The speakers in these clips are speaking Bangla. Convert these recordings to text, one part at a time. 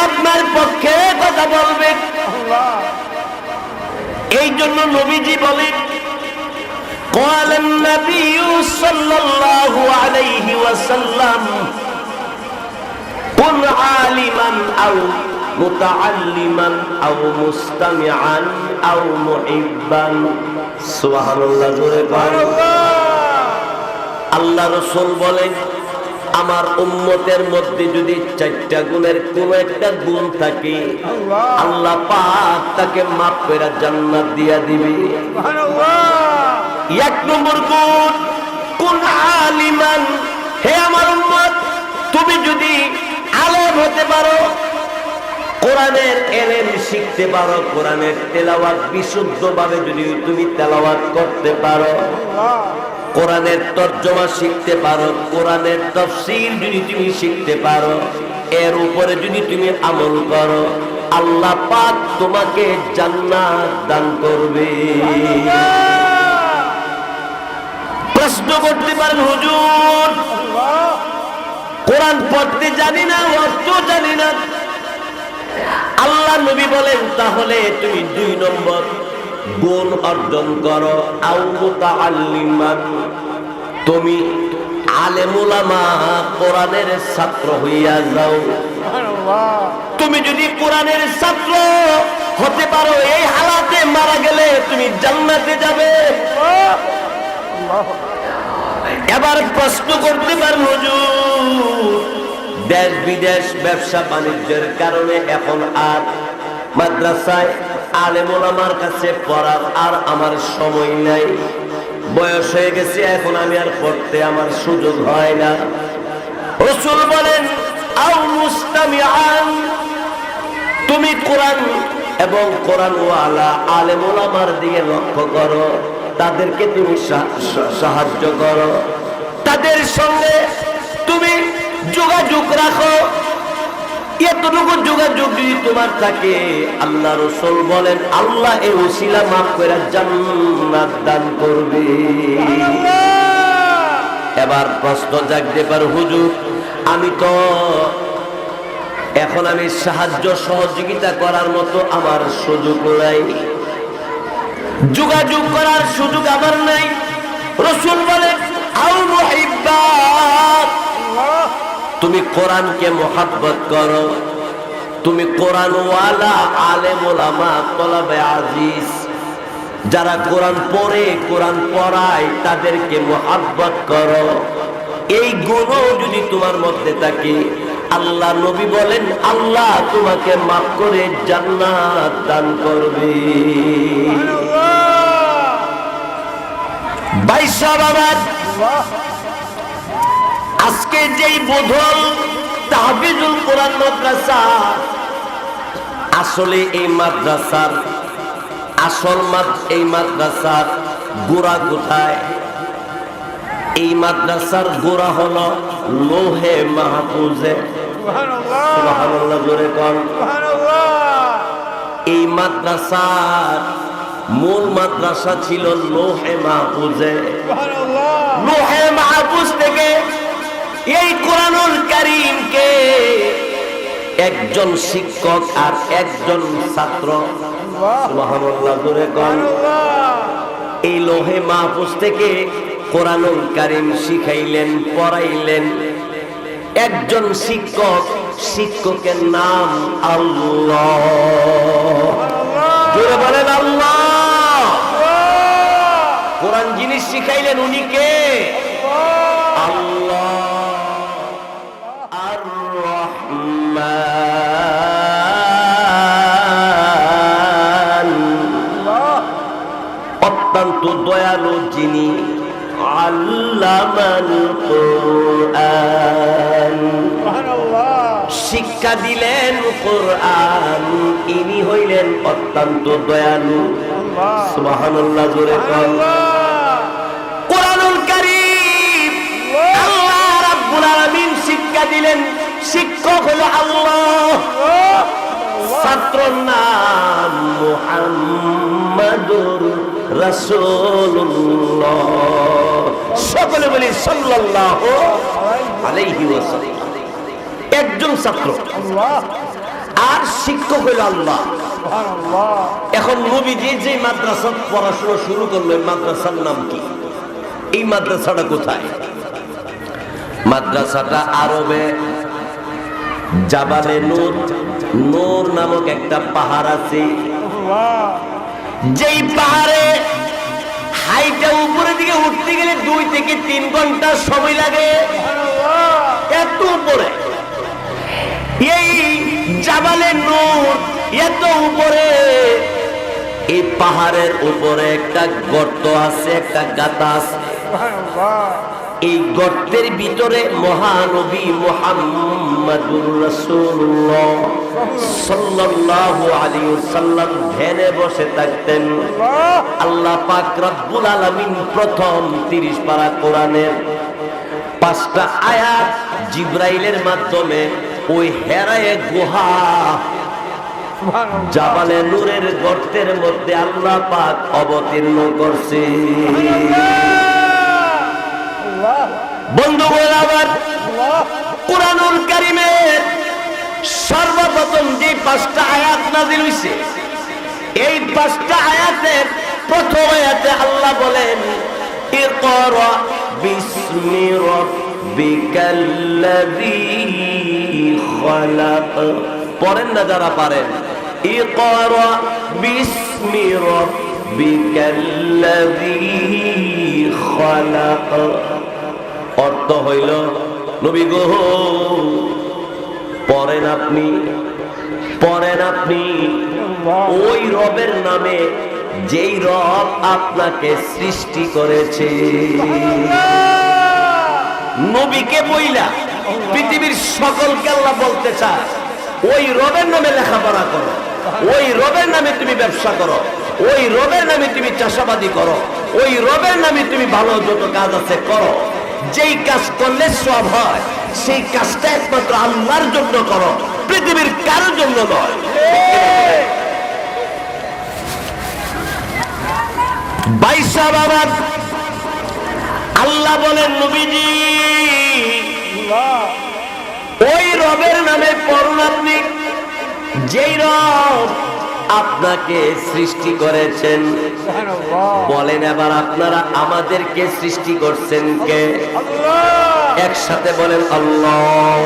আপনার পক্ষে কথা বলবে। এই জন্য নবীজি বলেন قال النبي صلى الله عليه وسلم كن عالما أو متعلما أو مستمعا أو محبا سبحان الله জোরে বলেন। আল্লাহ রাসূল বলেন আমার উম্মতের মধ্যে যদি 4টা গুণের কোন একটা গুণ থাকে আল্লাহ পাক তাকে maaf করে জান্নাত দিয়া দিবে। সুবহানাল্লাহ। 1 নম্বর গুণ কুন আলিমান, হে আমার উম্মত তুমি যদি আলেম হতে পারো, কোরআনের ইলম শিখতে পারো, কোরআনের তেলাওয়াত বিশুদ্ধভাবে যদি তুমি তেলাওয়াত করতে পারো, কোরআনের তরজমা শিখতে পারো, কোরআনের তাফসীর যদি তুমি শিখতে পারো, এর উপরে যদি তুমি আমল করো আল্লাহ পাক তোমাকে জান্নাত দান করবে। প্রশ্ন করতে পারেন হুজুর কোরআন পড়তে জানি না, অর্থ জানি না। আল্লাহ নবী বলেন তাহলে তুমি 2 নম্বর গুণ অর্জন করো, আও মুতাআল্লিমান, তুমি আলেম উলামা কোরআনের ছাত্র হইয়া যাও। সুবহানাল্লাহ। তুমি যদি কোরআনের ছাত্র হতে পারো এই হালাতে মারা গেলে তুমি জান্নাতে যাবে। এবার প্রশ্ন করতে পারেন হুজুর দেশ বিদেশ ব্যবসা বাণিজ্যের কারণে এখন আর মাদ্রাসায় আলেম ওলামার কাছে পড়ার আর আমার সময় নাই, বয়স হয়ে গেছে, এখন আমি আর পড়তে আমার সুযোগ হয় না। রাসূল বলেন আও মুস্তামিআন, তুমি কোরআন এবং কোরআন ওয়ালা আলেম ওলামার দিকে লক্ষ্য করো, তাদেরকে তুমি সাহায্য করো, তাদের সঙ্গে তুমি যোগাযোগ রাখো। এতটুকু যোগাযোগ যদি তোমার থাকে আল্লাহ রাসূল বলেন আল্লাহ এই ওসিলা maaf করে জান্নাত দান করবে। এবার প্রশ্ন জাগতে পারে হুজুর আমি তো এখন আমি সাহায্য সহযোগিতা করার মতো আমার সুযোগ নাই, যোগাযোগ করার সুযোগ আমার নাই। রাসূল বলেন আও মুহিব্বাত, তুমি কোরআনকে মুহাব্বত করো, তুমি কোরআন ওয়ালা আলেম ওলামা তলাবে আজিজ যারা কোরআন পড়ে কোরআন পড়ায় তাদেরকে মুহাব্বত করো। এই গুণ যদি তোমার মধ্যে থাকে আল্লাহ নবী বলেন আল্লাহ তোমাকে maaf করে জান্নাত দান করবে। বাইশা বাবা আজকে যেই বোধল তাহফিজুল কোরআন মাদ্রাসা, আসলে এই মাদ্রাসার এই মাদ্রাসার গোড়া কোথায়? এই মাদ্রাসার গোড়া হলো লোহে মাহফুজে। সুবহানাল্লাহ জোরে কোন সুবহানাল্লাহ। এই মাদ্রাসার মূল মাদ্রাসা ছিল লোহে মাহফুজে। সুবহানাল্লাহ। লোহে মাহফুজ থেকে এই কোরআনুল কারীমকে একজন শিক্ষক আর একজন ছাত্র, সুবহানাল্লাহ জোরে কোন, এই লোহে মাহফুজ থেকে কোরআনুল কারীম শিখাইলেন, পড়াইলেন একজন শিক্ষক, শিক্ষকের নাম আল্লাহ। জোরে বলেন আল্লাহ। কোরআন যিনি শিখাইলেন উনি কে? আল্লাহ আর রহমান, অত্যন্ত দয়ালু যিনি, আল্লামাল কোরআন, শিক্ষা দিলেন কোরআন, ইনি হইলেন অত্যন্ত দয়ালু। সুবহানাল্লাহ জোরে কোন। কোরআনুল কারীম আল্লাহ রাব্বুল আলামিন শিক্ষা দিলেন, শিক্ষক হলো আল্লাহ, ছাত্রর নাম মুহাম্মাদুর রাসূলুল্লাহ। সকলে বলি সাল্লাল্লাহু আলাইহি ওয়াসাল্লাম। একজন ছাত্র, আর শিক্ষক হইল আল্লাহ। এখন নবীজি যে মাদ্রাসা পড়াশোনা শুরু করলো, মাদ্রাসার নাম কি? এই মাদ্রাসাটা কোথায়? মাদ্রাসাটা আরবে জাবালে নূর, নূর নামক একটা পাহাড় আছে, যেই পাহাড়ে হাইটা উপরের দিকে উঠতে গেলে 2 থেকে 3 ঘন্টা সময় লাগে, এত উপরে। এই জাবালে নূর এত উপরে, এই পাহাড়ের উপরে একটা গর্ত আছে, একটা গাতা আছে। এই গর্তের ভিতরে মহানবী মুহাম্মাদুর রাসূলুল্লাহ সাল্লাল্লাহু আলাইহি ওয়াসাল্লাম ধ্যানে বসে থাকতেন। আল্লাহ পাক রব্বুল আলামিন প্রথম 30 পারা কোরআনের 5টা আয়াত জিবরাইলের মাধ্যমে ওই হেরায়ে গুহা জাবালে নূরের গর্তের মধ্যে আল্লাহ পাক অবতীর্ণ করছে। বন্ধুগণ আমার, কুরআনুল কারীমের সর্বপ্রথম যে 5টা আয়াত নাযিল হইছে, এই 5টা আয়াতের প্রথম আয়াতে আল্লাহ বলেন, ইকরা বিসমি রাব্বিকাল্লাযী খালাক। পড়েন না যারা পারেন, ইকরা বিসমি রাব্বিকাল্লাযী খালাক। অর্থ হইল, নবী গো পড়েন আপনি, পড়েন আপনি ওই রবের নামে যেই রব আপনাকে সৃষ্টি করেছে। নবীকে বইলা পৃথিবীর সকলকে আল্লাহ বলতে চায়, ওই রবের নামে লেখাপড়া করো, ওই রবের নামে তুমি ব্যবসা করো, ওই রবের নামে তুমি চাষাবাদি করো, ওই রবের নামে তুমি ভালো যত কাজ আছে করো। যেই কাজ করলে সব হয়, সেই কাজটা একমাত্র আল্লাহর জন্য করো, পৃথিবীর কারোর জন্য নয়। বাইশা বাবা আল্লাহ বলেন, নবীজি ওই রবের নামে পড়ুন আপনি, যেই রব আপনাকে সৃষ্টি করেছেন। বলেন এবার আপনারা আমাদেরকে সৃষ্টি করছেন কে? একসাথে বলেন আল্লাহ,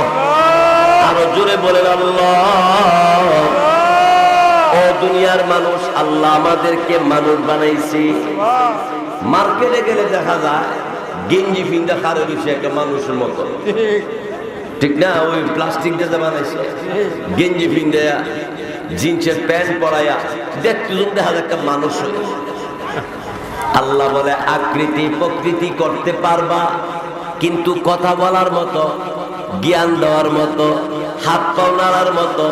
আরো জোরে বলেন আল্লাহ। ও দুনিয়ার মানুষ, আল্লাহ আমাদেরকে মানুষ বানাইছি। মার্কেটে গেলে দেখা যায় গেঞ্জি ফিন্দা খারে দিচ্ছে একটা মানুষের মতো, ঠিক না? ওই প্লাস্টিক দিয়ে বানাইছে, গেঞ্জি ফিন্দা জিন্সের প্যান্ট পরাইয়া দেখতে দেখা যায় একটা মানুষ। আল্লাহ বলে, আকৃতি প্রকৃতি করতে পারবা, কিন্তু কথা বলার মতো, জ্ঞান দেওয়ার মতো, হাত পা নাড়ার মতো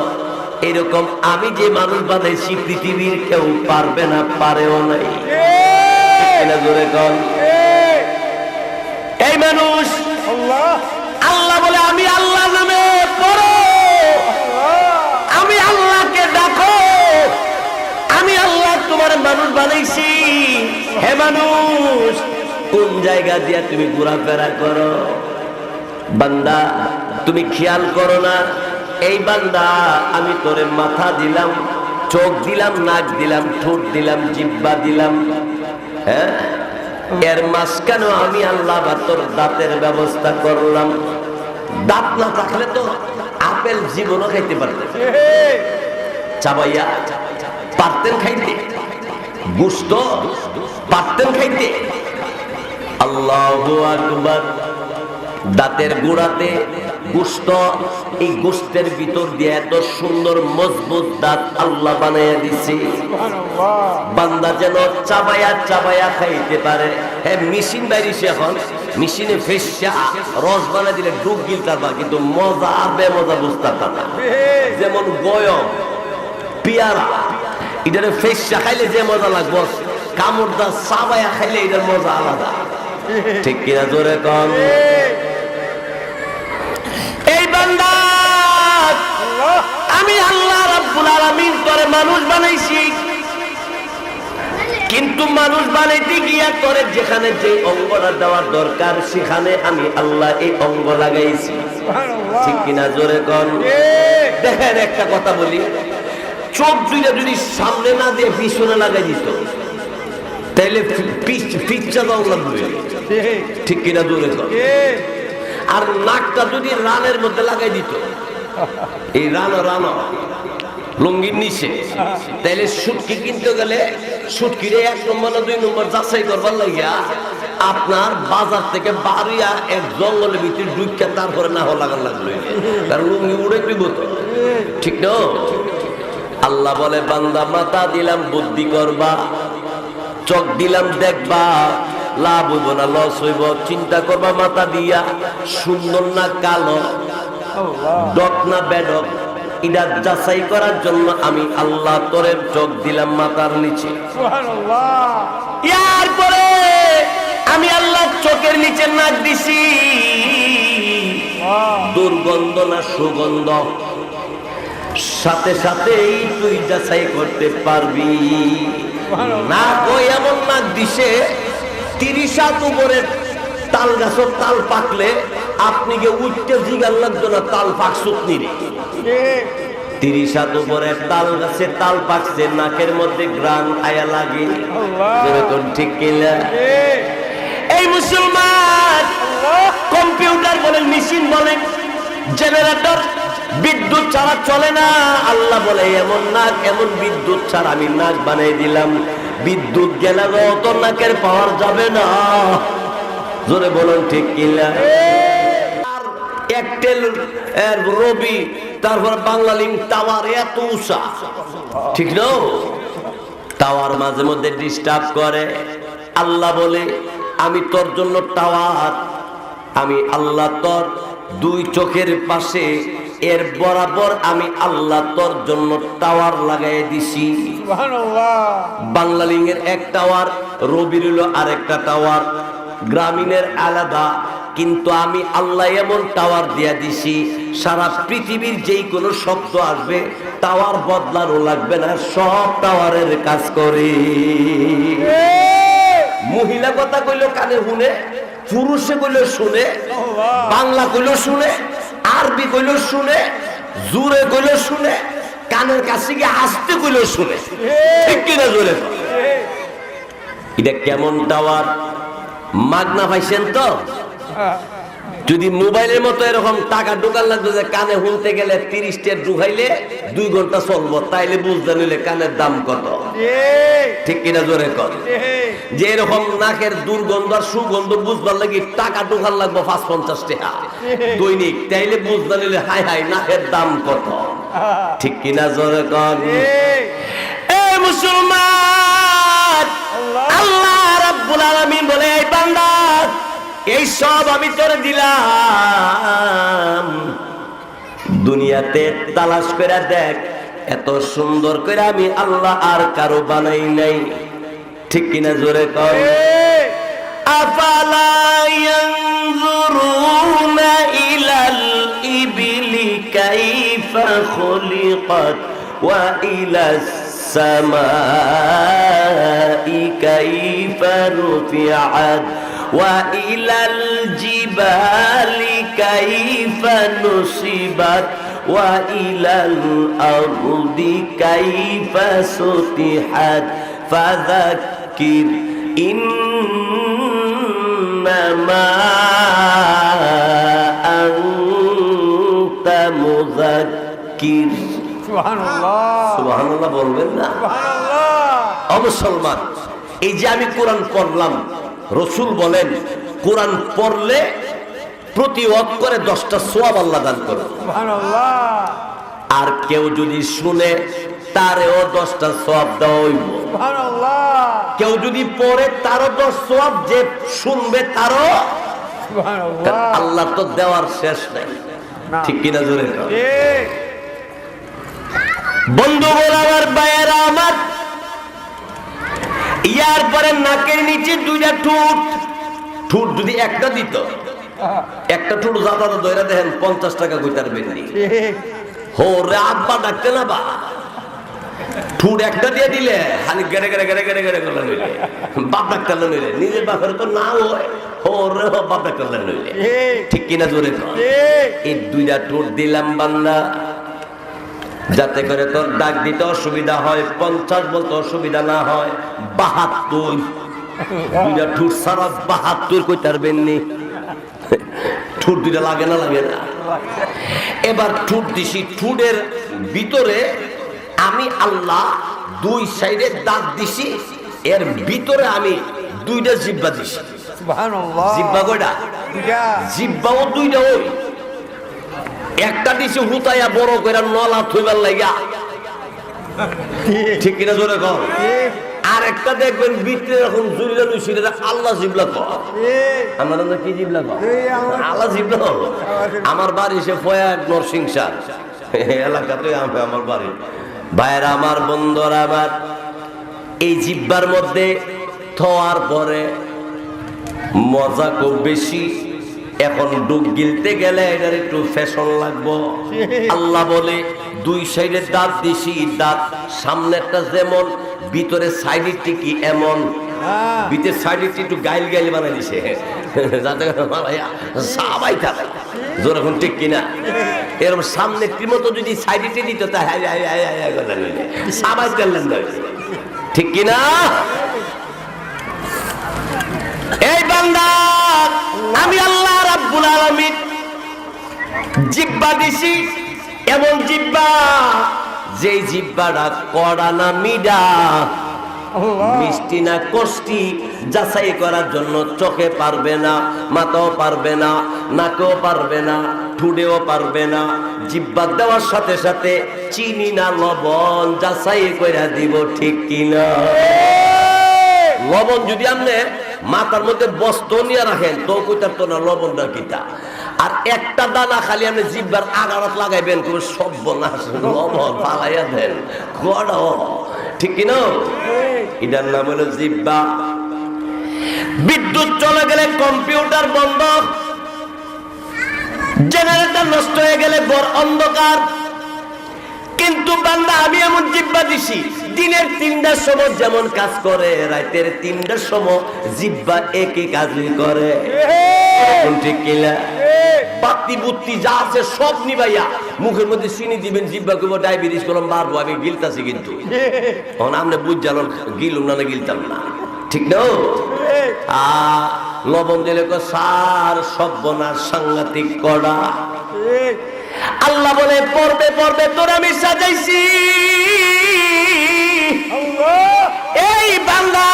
এরকম আমি যে মানুষ বানাইছি পৃথিবীর কেউ পারবে না, পারেও নাই। জোরে কন, এই মানুষ আল্লাহ বলে, আমি আল্লাহ নামে পড়ো, আমি আল্লাহকে ডাকো, আমি আল্লাহ তোমার মানুষ বানাইছি। হে মানুষ, কোন জায়গা দিয়া তুমি ঘোরাফেরা করো? বান্দা তুমি খেয়াল করো না? এই বান্দা, আমি তোরে মাথা দিলাম, চোখ দিলাম, নাক দিলাম, ঠোঁট দিলাম, জিহ্বা দিলাম, হ্যাঁ, এর মাঝখানেও আমি আল্লাহ বা তোর দাঁতের ব্যবস্থা করলাম। দাঁত না থাকলে তো আপেল জীবনও খাইতে পারতেন, চাবাইয়া পারতেন খাইতে, গোশত পারতেন খাইতে। আল্লাহু আকবার। দাঁতের গোড়াতে গোশত, এই গোশতের ভিতর দিয়ে এত সুন্দর মজবুত দাঁত আল্লাহ বানাইয়া দিছে, বান্দা যেন চাবাইয়া চাবাইয়া খাইতে পারে। হ্যাঁ, মেশিন বাইরেছে এখন, মেশিনে ফেসা রস বানাই দিলে ডুব গিলতে পারবা, কিন্তু মজা বেমজা বুঝতে পারবা। যেমন গয়ম, পেয়ারা, এটার ফেসা খাইলে যে মজা লাগবো, কামড় দা চাবাইয়া খাইলে এটার মজা আলাদা, ঠিক কিনা? জোরে কম। এই বান্দা, আমি আল্লাহ রাব্বুল আলামিন তোরে মানুষ বানাইছি, কিন্তু মানুষ বানাইতে গিয়া করে যেখানে যে অঙ্গটা দেওয়ার দরকার সেখানে আমি আল্লাহ এই অঙ্গ লাগাইছি। ঠিক কিনা জোরে কোন? দেখেন একটা কথা বলি, চোখ দুইটা যদি সামনে না দিয়ে পিছনে লাগাই দিত তাহলে পিচ্ছা দাও লাগবে। ঠিক কিনা জোরে কোন? আর নাকটা যদি রানের মধ্যে লাগাই দিত, এই রানা লুঙ্গির নিচে, তাহলে সুটকি কিনতে গেলে সুটকির 1 নম্বর না 2 নম্বর যাচাই করবার লাগিয়া আপনার বাজার থেকে বাড়িয়া এক জঙ্গলের ভিতরে ঢুকে তারপরে না লাগান লাগলো, কারণ লুঙ্গি উড়ে দিব তো। ঠিক না? আল্লাহ বলে বান্দা মাথা দিলাম বুদ্ধি করবা, চোখ দিলাম দেখবা, লাভ হইব না লস হইব চিন্তা করবা মাথা দিয়া, সুন্দর না কালো, ডক না বেডক, এটা যাচাই করার জন্য আমি আল্লাহ তোরে চোখ দিলাম মাথার নিচে। এরপরে আমি আল্লাহ চোখের নিচে নাক দিছি, দুর্গন্ধ না সুগন্ধ সাথে সাথেই তুই যাচাই করতে পারবি না। কই এমন নাক দিছে 30 হাত উপরের তাল গাছের তাল পাকলে আপনি কে উঠতে জিগার লাগতো না তাল পাকসুত নিরে। 30 হাত উপরে তাল গাছে তাল পাকছে, নাকের মধ্যে গ্রান আয়া লাগে। ঠিক কিনা? এই মুসলমান, কম্পিউটার বলেন, মেশিন বলেন, জেনারেটর, বিদ্যুৎ ছাড়া চলে না। আল্লাহ বলে এমন নাক, এমন বিদ্যুৎ ছাড়া আমি নাক বানিয়ে দিলাম, বিদ্যুৎ গেলে তো নাকের পাওয়ার যাবে না। জোরে বলুন ঠিক কিনা? এয়ারটেল, রবি, তারপর বাংলালিংক টাওয়ার এত উঁচা, ঠিক না? টাওয়ার মাঝে মধ্যে ডিস্টার্ব করে। আল্লাহ বলে আমি তোর জন্য টাওয়ার, আমি আল্লাহ তোর 2 চোখের পাশে এর বরাবর আমি আল্লাহ তোর জন্য টাওয়ার লাগাই দিছি। বাংলালিংকের এক টাওয়ার, রবির হলো আরেকটা টাওয়ার, গ্রামীণের আলাদা, কিন্তু আমি আল্লাহ এমন টাওয়ার দিয়া দিছি সারা পৃথিবীর যেই কোনো শব্দ আসবে টাওয়ার বদলানো লাগবে না, সব টাওয়ারের কাজ করে। মহিলা কথা কইলো কানে শুনে, পুরুষে কইলো শুনে, বাংলা কইলো শুনে, আরবি কইলো শুনে, জোরে কইলো শুনে, কানের কাছে গিয়ে আসতে কইলো শুনে। ঠিক কিনা জোরে? এটা কেমন টাওয়ার? মাগনা পাইছেন তো? যদি মোবাইলের মতো এরকম টাকা ঢোকার লাগতো যে কানে শুনতে গেলে 30 টাকা ঢুকাইলে 2 ঘন্টা চলবো, তাইলে বুঝতে নিলে কানের দাম কত। ঠিক কিনা জোরে কর? যে এরকম নাকের দুর্গন্ধ আর সুগন্ধ বুঝবার লাগি টাকা ঢোকার লাগবো 5-50 টাকা দৈনিক, তাইলে বুঝতে নিলে হাই হাই নাকের দাম কত। ঠিক কিনা জোরে কর? এ মুসলমান, আল্লাহ রাব্বুল আলামিন বলে এই বান্দা এই সব আমি তোরে দিলাম, দুনিয়াতে তালাশ করে দেখ, এত সুন্দর করে আমি আল্লাহ আর কারো বানাই নাই। ঠিক কিনা জোরে কর? আফালা ইয়ানজুরুনা ইলাল ইবিলি কাইফা খুলিকাত ওয়া ইলাস সামাই কাইফা রুফিআত وإلى الجبال كيف نصبت وإلى الأرض كيف سطحت فذكر إنما أنت مذكر। সুবহানাল্লাহ বলবেন না? ও মুসলমান, এই যে আমি কোরআন পড়লাম, রসুল বলেন কোরআন পড়লে প্রতি ওয়াক্ত করে 10টা সওয়াব আল্লাহ দান করে। সুবহানাল্লাহ। আর কেউ যদি শুনে তারেও 10টা সওয়াব দেওয়া হইব। সুবহানাল্লাহ। কেউ যদি পড়ে তারও 10 সওয়াব, যে শুনবে তারও। সুবহানাল্লাহ। আল্লাহ তো দেওয়ার শেষ নাই। ঠিক কিনা জোরে কর? ঠিক। বন্ধুগণ আমার, ভাইয়েরা আমার, ইয়ার পরে নাকের নিচে 2টা ঠোঁট যদি একটা দিত, একটা ঠোঁট জাদা ধরে দেখেন 50 টাকা কইতার বেশি। হো রে আব্বা ডাকতে না বা ঠুট একটা দিয়ে দিলে খালি গেড়ে গেড়ে গেড়ে গেড়ে গেড়ে করলেন নইলে বাপ ডাক্তার নইলে নিজের বাপের তো না হয় ওরে বাপ ডাক্তার নইলে ঠিক কিনা জোরে এই দুইটা ঠুট দিলাম বান্দা যাতে করে তোর ডাক দিতে অসুবিধা হয় 50 বলতে অসুবিধা না হয় 72 দুইটা ঠুট সারা 72 কই পারবেন নি ঠুট দুইটা লাগে না এবার ঠুট দিছি ঠুটের ভিতরে আমি আল্লাহ দুই সাইডে দাঁত দিছি এর ভিতরে আমি দুইটা জিহ্বা দিছি সুবহানাল্লাহ জিহ্বা কয়টা জিহ্বাও দুইটা ওই একটা দিছি হুতায়া বড় কইরা নলা থইবার লাগা ঠিক কিনা জোরে কর আর একটা দেখবেন ভিতরে এখন জুরিলা লইছি এটা আল্লাহ জিবলা কয় আমরা না কি জিবলা কয় আল্লাহ জিবলা আমার বাড়ি সে ফয়াক নরসিংসার এলাকাতে আমার বাড়ি ভাইরা আমার বন্ধুরা আমার এই জিহ্বার মধ্যে থোয়ার পরে মজা খুব বেশি এখন ডুব গিলতে গেলে এটার একটু ফ্যাশন লাগবো আল্লাহ বলে দুই সাইডে দাঁত দিছি দাঁত সামনেরটা যেমন ভিতরে সাইডেরটি কি এমন ভিতরে সাইডেরটি একটু গাইল গাইল বানাই দিছে যাতে সবাই থাকে যখন ঠিক কিনা এরকম সামনেরটির মতো যদি সাইডেরটি দিত তা সবাই চললেন ঠিক কিনা এই বান্দা আমি আল্লাহ রাব্বুল আলামিন জিহ্বা দিছি এমন জিহ্বা যেই জিহ্বাটা কড়া না মিডা মিষ্টি না কষ্টি যাচাই করার জন্য চোখে পারবে না মাথাও পারবে না নাকেও পারবে না ঠুডেও পারবে না জিহ্বা দেওয়ার সাথে সাথে চিনি না লবণ যাচাই করে দিব ঠিক কিনা লবণ যদি আপনি মাথার মধ্যে বস্ত্র নিয়ে রাখেন তো কইতার তো না লবণটা কিটা আর একটা দানা খালি আপনি জিহ্বার আগারত লাগাইবেন কোন সর্বনাশ লবণ ফালাইয়া দেন গড় ঠিক কিনা এটার নাম হলো জিহ্বা বিদ্যুৎ চলে গেলে কম্পিউটার বন্ধ জেনারেটর নষ্ট হয়ে গেলে ঘর অন্ধকার কিন্তু বান্দা আমি এমন জিহ্বা দিছি দিনের 3টার সময় যেমন কাজ করে রাতের 3টার সময় জিহ্বা একই কাজই করে ঠিক কিনা বাতি বুত্তি যা আছে সব নিবাইয়া মুখের মধ্যে চিনি দিবেন জিহ্বা কইব ডায়াবেটিস করলাম বাড়বো আমি গিলতাছি কিন্তু এখন আপনি বুঝ জানো গিলুম না গিলতাম না ঠিক না লবণ দিলে সার সর্বনাশ সাংঘাতিক কড়া আল্লাহ বলে পড়বে পড়বে তোর আমি সাজাইছি এই বান্দা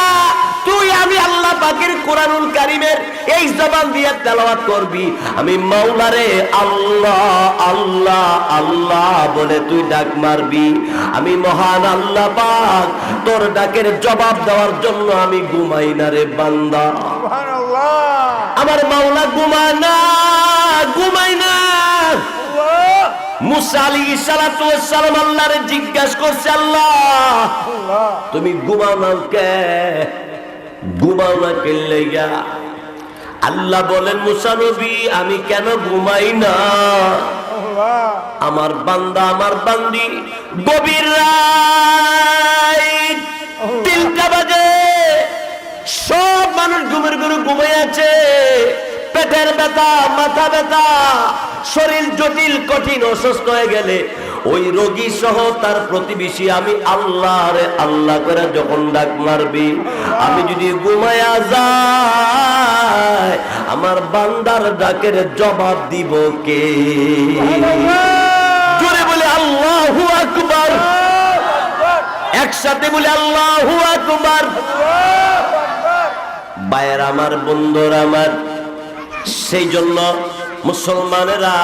তুই আমি আল্লাহ পাকের কোরআনুল কারীমের এই জবান দিয়ে তেলাওয়াত করবি আমি মাওলারে আল্লাহ আল্লাহ আল্লাহ বলে তুই ডাক মারবি আমি মহান আল্লাহ পাক তোর ডাকের জবাব দেওয়ার জন্য আমি ঘুমাই না রে বান্দা সুবহানাল্লাহ আমার মাওলা ঘুমায় না মুসা আলাইহিস সালাতু ওয়াস সালাম আল্লাহরে জিজ্ঞাসা করছে আল্লাহ তুমি ঘুমাও না কে লাগা আল্লাহ বলেন মুসা নবী আমি কেন ঘুমাই না আমার বান্দা আমার বান্দি গভীর রাত 3টা বাজে সব মানুষ ঘুমের ঘরে ঘুমিয়ে আছে পেটের ব্যথা মাথা ব্যথা শরীর জটিল কঠিন অসুস্থ হয়ে গেলে ওই রোগী সহ তার প্রতিবেশী আমি আল্লাহরে আল্লাহ করে যখন ডাক মারবি আমি যদি ঘুমায়া যাই আমার বান্দার ডাকের জবাব দিব কে জোরে বলে আল্লাহু আকবার একসাথে বলে আল্লাহু আকবার ভাইয়ের আমার বন্ধুরা আমার সেই জন্য মুসলমানেরা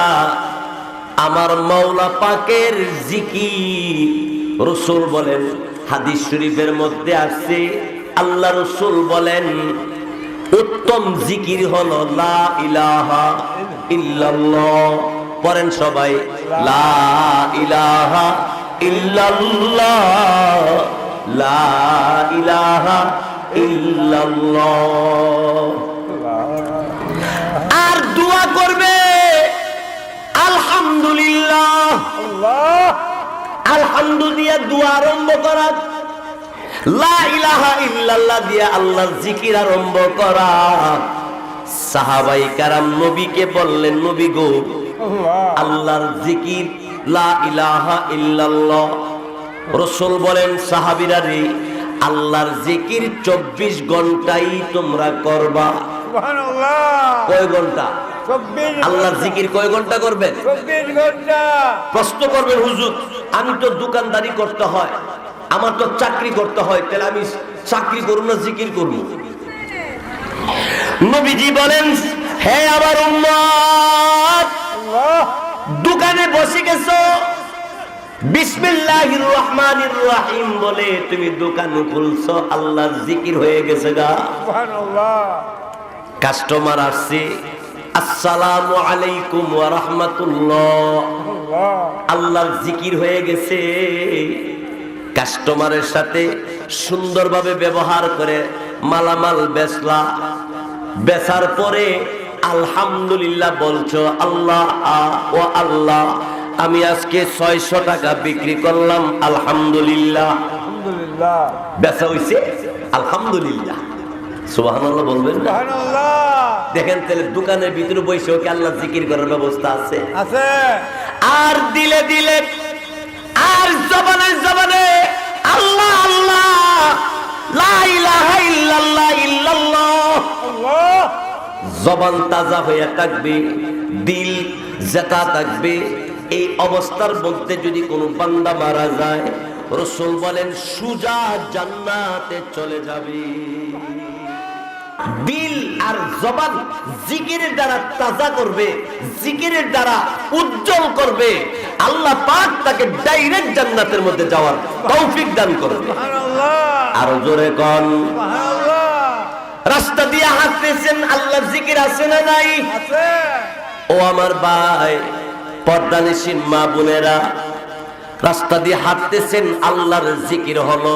আমার মাওলা পাকের জিকির রাসূল বলেন হাদিস শরীফের মধ্যে আছে আল্লাহ রাসূল বলেন উত্তম জিকির হলো লা ইলাহা ইল্লাল্লাহ পড়েন সবাই লা ইলাহা ইল্লাল্লাহ লা ইলাহা ইল্লাল্লাহ আর দোয়া করবে আলহামদুলিল্লাহ আলহামদু দিয়া দোয়া আরম্ভ করা, লা ইলাহা ইল্লাল্লাহ দিয়া আল্লাহর জিকির আরম্ভ করা। সাহাবাই কারাম নবীকে বললেন, নবী গো, আল্লাহর জিকির লা ইলাহা ইল্লাল্লাহ। রাসূল বলেন, সাহাবীরা রে, আল্লাহর জিকির 24 ঘন্টাই তোমরা করবা। সুবহানাল্লাহ। কয় ঘন্টা? 24। আল্লাহর জিকির কয় ঘন্টা করবেন? 24 ঘন্টা। প্রশ্ন করবেন, হুজুর আমি তো দোকানদারি করতে হয়, আমার তো চাকরি করতে হয়, তাহলে আমি চাকরি করব না জিকির করব? নবীজি বলেন, হে আমার উম্মত, দোকানে বসে গেছো, বিসমিল্লাহির রহমানির রহিম বলে তুমি দোকান খুলছো, আল্লাহর জিকির হয়ে গেছে গা। সুবহানাল্লাহ। কাস্টমার আসছে, আসসালামু আলাইকুম ওয়া রাহমাতুল্লাহ, আল্লাহর জিকির হয়ে গেছে। কাস্টমারের সাথে সুন্দরভাবে ব্যবহার করে মালামাল বেচলা, বেচার পরে আলহামদুলিল্লাহ বলছো, আল্লাহ ও আল্লাহ আমি আজকে 600 টাকা বিক্রি করলাম, আলহামদুলিল্লাহ। আলহামদুলিল্লাহ। বেচা হইছে, আলহামদুলিল্লাহ। সুবহানাল্লাহ বলবেন না? সুবহানাল্লাহ। দেখেন তাহলে দোকানের ভিতরে বসেও কি আল্লাহ জিকির করার ব্যবস্থা আছে? আছে। আর দিলে দিলে, আর জবানে জবানে আল্লাহ আল্লাহ, লা ইলাহা ইল্লাল্লাহ ইল্লাল্লাহ, আল্লাহ। জবান তাজা হয়ে থাকবে, দিল জেতা থাকবে। এই অবস্থার মধ্যে যদি কোনো বান্দা মারা যায়, রাসূল বলেন সুজা জান্নাতে চলে যাবে। দিল আর জবান জিকিরের দ্বারা তাজা করবে, জিকিরের দ্বারা উজ্জ্বল করবে, আল্লাহ পাক তাকে ডাইরেক্ট জান্নাতের মধ্যে যাওয়ার তৌফিক দান করবে। সুবহানাল্লাহ। আর জোরে কোন সুবহানাল্লাহ। রাস্তা দিয়ে হাঁটতেছেন, আল্লাহর জিকির আছে না নাই? আছে। ও আমার ভাই, পর্দানিশীন মা বোনেরা, রাস্তা দিয়ে হাঁটতেছেন, আল্লাহর জিকির হলো,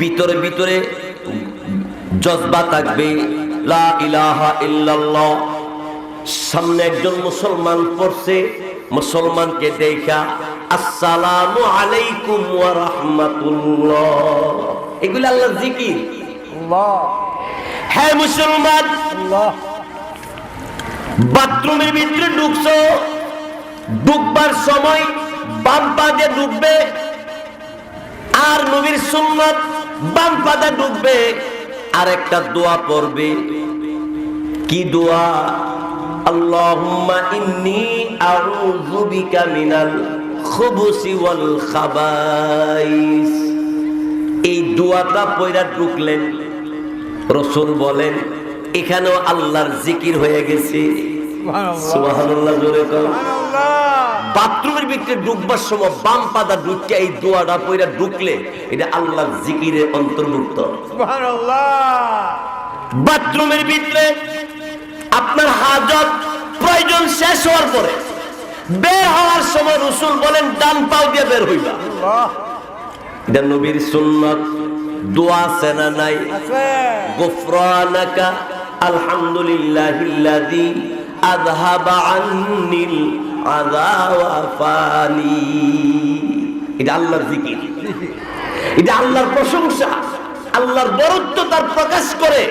ভিতরে ভিতরে জজবা থাকবে, লা ইলাহা ইল্লাল্লাহ। সামনে একজন মুসলমান পড়ছে, মুসলমানকে দেখা আসসালামু আলাইকুম ওয়া রাহমাতুল্লাহ, এগুলো আল্লাহর জিকির। আল্লাহ। হ্যাঁ মুসলমান, আল্লাহ। বাথরুমের ভিতরে ঢুকছো, ঢুকবার সময় বাম পা দিয়ে ঢুকবে, আর নবীর সুন্নাত বাম পা দিয়ে ঢুকবে, আর একটা দোয়া পড়বে। কি দোয়া? আল্লাহুম্মা ইন্নী আউযু বিকা মিনাল খুবুসি ওয়াল খাবাইস। এই দোয়াটা পড়া ঢুকলেন, রাসূল বলেন এখানেও আল্লাহর জিকির হয়ে গেছে। সুবহানাল্লাহ। জোরে কর সুবহানাল্লাহ। বাথরুমের ভিতরে ঢুকবার সময় বাম পাদা ঢুকে এই দোয়াটা পড়া ঢুকলে এটা আল্লাহর জিকিরের অন্তর্ভুক্ত। সুবহানাল্লাহ। বাথরুমের ভিতরে আপনার হাজত প্রয়োজন শেষ হওয়ার পরে বের হওয়ার সময় রাসূল বলেন ডান পাও দিয়ে বের হইবা। আল্লাহ। এটা নবীর সুন্নাত। দোয়া আছে না নাই? আছে। গুফরানাকা আলহামদুলিল্লাহিল্লাযী আযহাবা আন্নিল আযা ওয়া আফানি। এটা আল্লাহর জিকির, এটা আল্লাহর প্রশংসা, আল্লাহর বরত্ব তার প্রকাশ করে।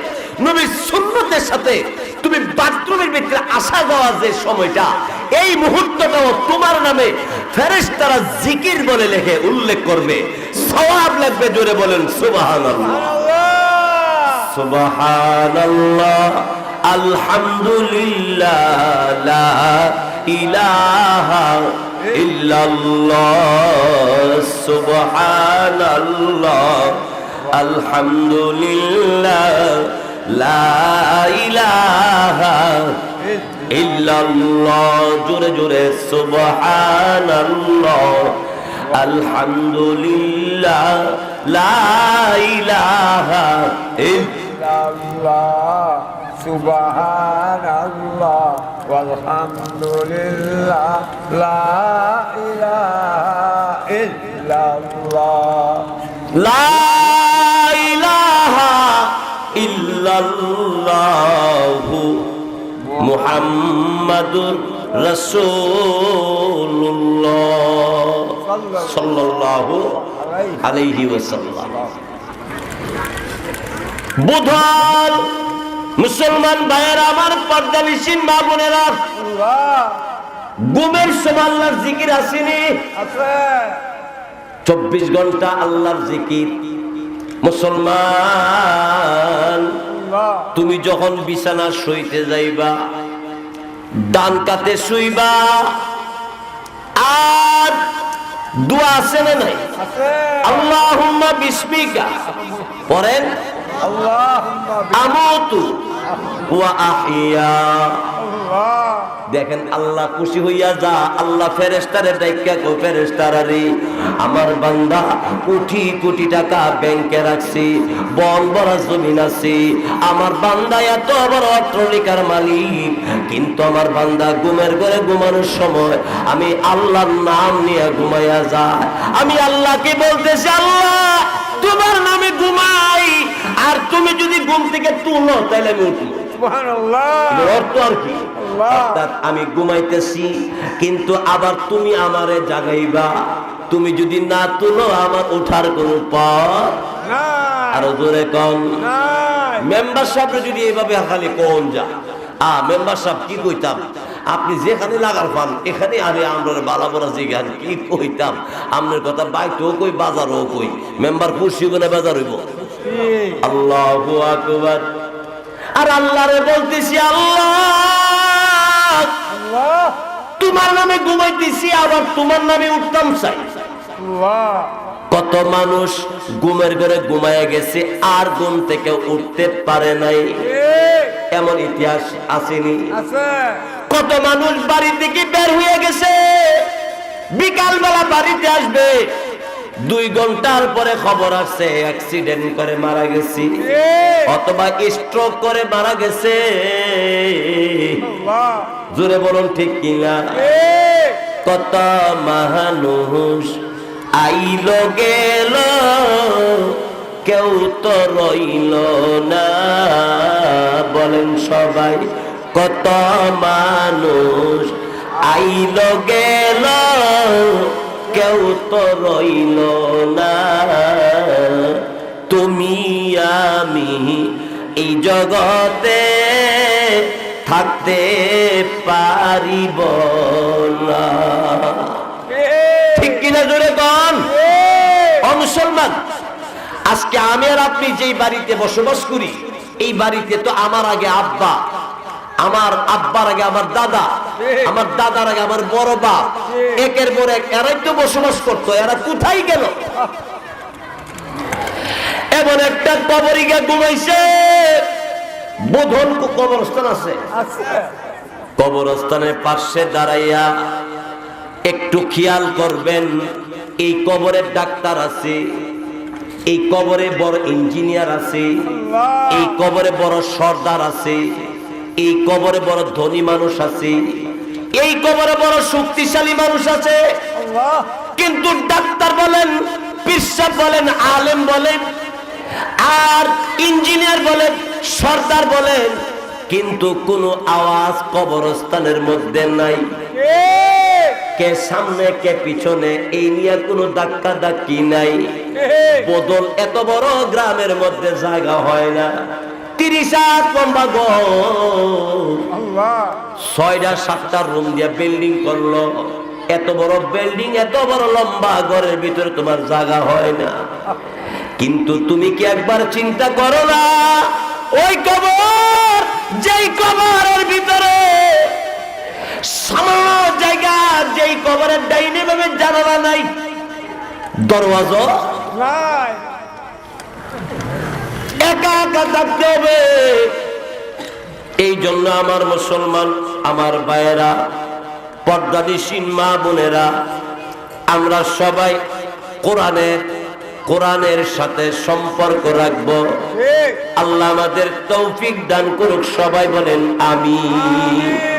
নবীর সুন্নতের সাথে তুমি বাথরুমের ভিতরে আসা যাওয়া যে সময়টা, এই মুহূর্তটাও তোমার নামে ফেরেশতারা জিকির বলে লিখে উল্লেখ করবে, সওয়াব লাগবে। জোরে বলেন সুবহানাল্লাহ। সুবহানাল্লাহ, আলহামদুলিল্লাহ, লা ইলাহা ইল্লাল্লাহ, সুবহানাল্লাহ, আলহামদুলিল্লাহ, লা ইলাহা ইল্লাল্লাহ। জোরে জোরে সুবহানাল্লাহ, আলহামদুলিল্লাহ, লা ইলাহা ইল্লাল্লাহ, সুবহানাল্লাহ, ওয়ালহামদুলিল্লাহ, লা ইলাহা ইল্লাল্লাহ, লা ইলাহা ইল্লাল্লাহু মুহাম্মাদুর রাসূলুল্লাহ। সাল্লাল্লাহু আলাইহি ওয়াসাল্লাম। বুধন মুসলমান ভাইয়েরা আমার, পর্দানিসীন মা বোনেরা, ঘুমের সময় আল্লাহর জিকির আসেনি? 24 ঘন্টা আল্লাহর জিকির। মুসলমান, তুমি যখন বিছানা শুইতে যাইবা, ডান কাতে শুইবা, আর দোয়া আছে না নাই? আল্লাহুম্মা বিসমিকা পড়েন, আমুতু ওয়া আহইয়া। দেখেন আল্লাহ খুশি হইয়া যা, আল্লাহ ফেরেশতারে ডাইকা কো, ফেরেশতারা রে, আমার বান্দা কোটি কোটি টাকা ব্যাংকে রাখছি, বন ভরা জমিন আছে, আমার বান্দা এত বড় অট্টালিকার মালিক, কিন্তু আমার বান্দা ঘুমের ঘরে ঘুমানোর সময় আমি আল্লাহর নাম নিয়ে ঘুমাইয়া যায়। আমি আল্লাহকে বলতেছি, আল্লাহ তোমার নামে ঘুমাই, আর তুমি যদি ঘুম থেকে তুলো তাহলে আমি উঠি। অর্থ আর কি? অর্থাৎ আমি ঘুমাইতেছি, কিন্তু আবার তুমি আমারে জাগাইবা, তুমি যদি না তুলো আমার উঠার কোন পথ। আরো জোরে কোন মেম্বার সাহেব যদি এইভাবে খালি কোন যা মেম্বার সাহেব কি কইতাম, আপনি যেখানে লাগার পান এখানে আরে আমরা বালা বড় জিগান কি কইতাম, আপনার কথা বাইতেও কই বাজারও কই, মেম্বার খুশি হইব না বাজার হইব? আল্লাহু আকবার। আর আল্লাহরে বলতেছি, আল্লাহ তোমার নামে ঘুমাইতেছি, আবার তোমার নামে উঠতাম চাই। কত মানুষ ঘুমের ঘরে ঘুমায় গেছে, আর ঘুম থেকে উঠতে পারে নাই, এমন ইতিহাস আসেনি? কত মানুষ বাড়ি থেকে বের হয়ে গেছে, বিকাল বেলা বাড়িতে আসবে, 2 ঘন্টার পরে খবর আসছে অ্যাক্সিডেন্ট করে মারা গেছি, অথবা স্ট্রোক করে মারা গেছে। জোরে বলুন ঠিক কিনা? কত মানুষ আইল গেল, কেউ তো রইল না, বলেন সবাই। কত মানুষ আইল গেল, কেউ তো রইল না, তুমি আমি এই জগতে থাকতে পারিব না। ঠিক কিনা জোরে কোন? ও মুসলমান, আজকে আমি আর আপনি যেই বাড়িতে বসবাস করি, এই বাড়িতে তো আমার আগে আব্বা, আমার আব্বার আগে আমার দাদা, আমার দাদার আগে আমার বড় বাপ, একের পর এক এরাই তো বসবাস করতো, এরা কোথায় গেল? এমন একটা কবরে গিয়ে ঘুমাইছে, বোধন কবরস্থান আছে, কবরস্থানের পাশে দাঁড়াইয়া একটু খেয়াল করবেন, এই কবরের ডাক্তার আছে, এই কবরে বড় ইঞ্জিনিয়ার আছে, এই কবরে বড় সর্দার আছে, এই কবরে বড় ধনী মানুষ আছে, এই কবরে বড় শক্তিশালী মানুষ আছে, কিন্তু ডাক্তার বলেন, পীর সাহেব বলেন, আলেম বলেন, আর ইঞ্জিনিয়ার বলেন, সর্দার বলেন, কিন্তু কোনো আওয়াজ কবরস্থানের মধ্যে নাই। কে সামনে কে পিছনে এই নিয়ে কোনো ধাক্কা ধাক্কি নাই। বদল এত বড় গ্রামের মধ্যে জায়গা হয় না, 30 হাত লম্বা ঘর, 6টা 7টা রুম দিয়ে বিল্ডিং করলো, এত বড় বিল্ডিং, এত বড় লম্বা ঘরের ভিতরে তোমার জায়গা হয় না। কিন্তু তুমি কি একবার চিন্তা করো না, ওই কবর, যেই কবরের ভিতরে সামান্য জায়গা, যেই কবরের ডাইনে বামে জানালা নাই, দরওয়াজা নাই, একা একা থাকতে হবে। এই জন্য আমার মুসলমান, আমার ভাইয়েরা, পর্দানিসীন মা বোনেরা, আমরা সবাই কোরআনের সাথে সম্পর্ক রাখবো। আল্লাহ আমাদের তৌফিক দান করুক, সবাই বলেন আমিন।